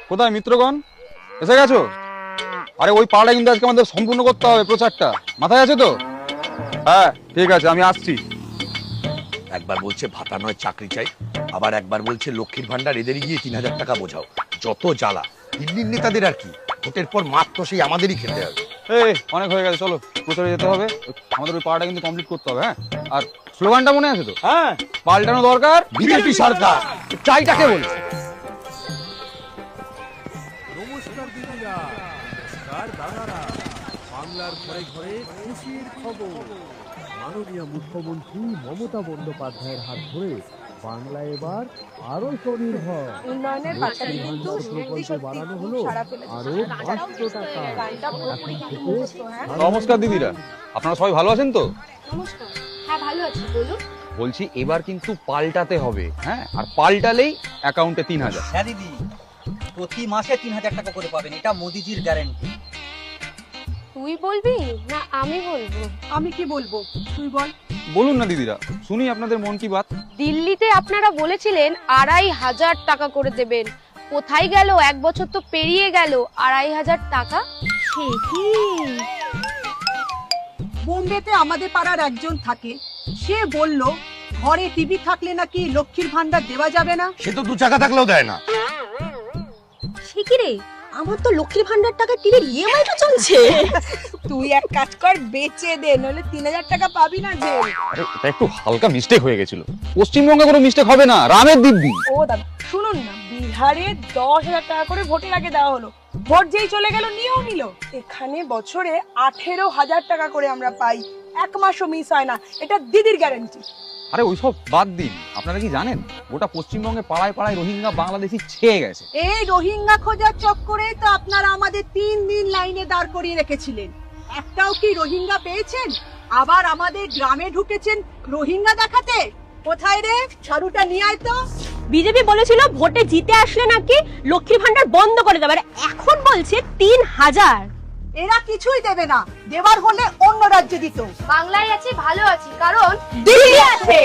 কোথায় মিত্রগণ, এসে গেছো? আরে ওই পাড়াটা কিন্তু আজকে আমাদের সম্পূর্ণ করতে হবে, প্রচারটা মাথায় আছে তো? হ্যাঁ ঠিক আছে, আমি আসছি। একবার বলছে ভাতা নয় চাকরি চাই, আবার একবার বলছে লক্ষ্মীর ভান্ডার এদেরই গিয়ে 3,000 টাকা বোঝাও। যত জ্বালা। দিল্লির নেতাদের আর কি, ভোটের পর মাত্র সেই আমাদেরই খেতে হবে। এই অনেক হয়ে গেছে, চলো প্রচারে যেতে হবে। আমাদের ওই পাড়াটা কিন্তু কমপ্লিট করতে হবে। হ্যাঁ, আর স্লোগানটা মনে আছে তো? হ্যাঁ, পাল্টানো দরকার বিজেপি সরকার। চাইটাকে বলছে। নমস্কার দিদিরা, নমস্কার দাদারা। বাংলার ঘরে ঘরে খুশির খবর। মাননীয় মুখ্যমন্ত্রী মমতা বন্দ্যোপাধ্যায়ের হাত ধরে বাংলা এবার আরো স্বনির্ভর। উন্নয়নের পাশাপাশি কিন্তু প্রকল্পে বাড়ানো হলো আরো 500 টাকা। এখন থেকে নমস্কার দিদিরা, আপনারা সবাই ভালো আছেন তো? নমস্কার, হ্যাঁ ভালো আছি, বলুন। বলছি এবার কিন্তু পাল্টাতে হবে। হ্যাঁ, আর পাল্টালেই অ্যাকাউন্টে 3,000। হ্যাঁ দিদি, প্রতি মাসে 3,000 টাকা করে পাবেন, এটা মোদিজির গ্যারান্টি। তুই বলবি না আমি বলবো? আমি কি বলবো, তুই বল। বলুন না দিদিরা, শুনি আপনাদের মন কি বাত। দিল্লিতে আপনারা বলেছিলেন 2,500 টাকা করে দেবেন, কোথায় গেল? 1 বছর তো পেরিয়ে গেল, 2,500 টাকা। সে কি? বোম্বেতে আমাদের পাড়ার একজন থাকে, সে বলল ঘরে টিভি থাকলে নাকি লক্ষ্মীর ভান্ডার দেওয়া যাবে না। সে তো 2 চাকা থাকলেও দেয় না। সে কি রে, আমার তো লক্ষ্মীর ভান্ডার টাকা টিভির ইএমআই তো চলছে। তুই এক কাজ কর, বেচে দে, নইলে 3,000 টাকা পাবি না যে। আরে এটা একটু হালকা মিস্টেক হয়ে গেছিল, পশ্চিমবঙ্গে কোনো মিস্টেক হবে না, রামের দিব্যি। ও দাদা শুনুন না, বিহারে 10,000 টাকা করে ভোটের আগে দেওয়া হলো, ভোট যেই চলে গেল নিয়েও নিল। এখানে বছরে 18,000 টাকা করে আমরা পাই, 1 মাসও মিস হয় না, এটা দিদির গ্যারান্টি। আরে ওইসব বাদ দিন, আপনারা কি জানেন গোটা পশ্চিমবঙ্গে পাড়ায় পাড়ায় রোহিঙ্গা বাংলাদেশি ছেয়ে গেছে। এই রোহিঙ্গা খোঁজার চক্করে তো আপনারা আমাদের 3 দিন লাইনে দাঁড় করিয়ে রেখেছিলেন, একটাও কি রোহিঙ্গা পেয়েছেন? আবার আমাদের গ্রামে ঢুকেছেন রোহিঙ্গা দেখাতে। কোথায় রে, ছাড়ুটা নিয়ে আয় তো। বিজেপি বলেছিল ভোটে জিতে আসলে নাকি লক্ষ্মীর ভান্ডার বন্ধ করে দেবে, আর এখন বলছে 3,000। এরা কিছুই দেবে না, দেবার হলে অন্য রাজ্যে দিত। বাংলায় আছি, ভালো আছি, কারণ দিল্লি আছে।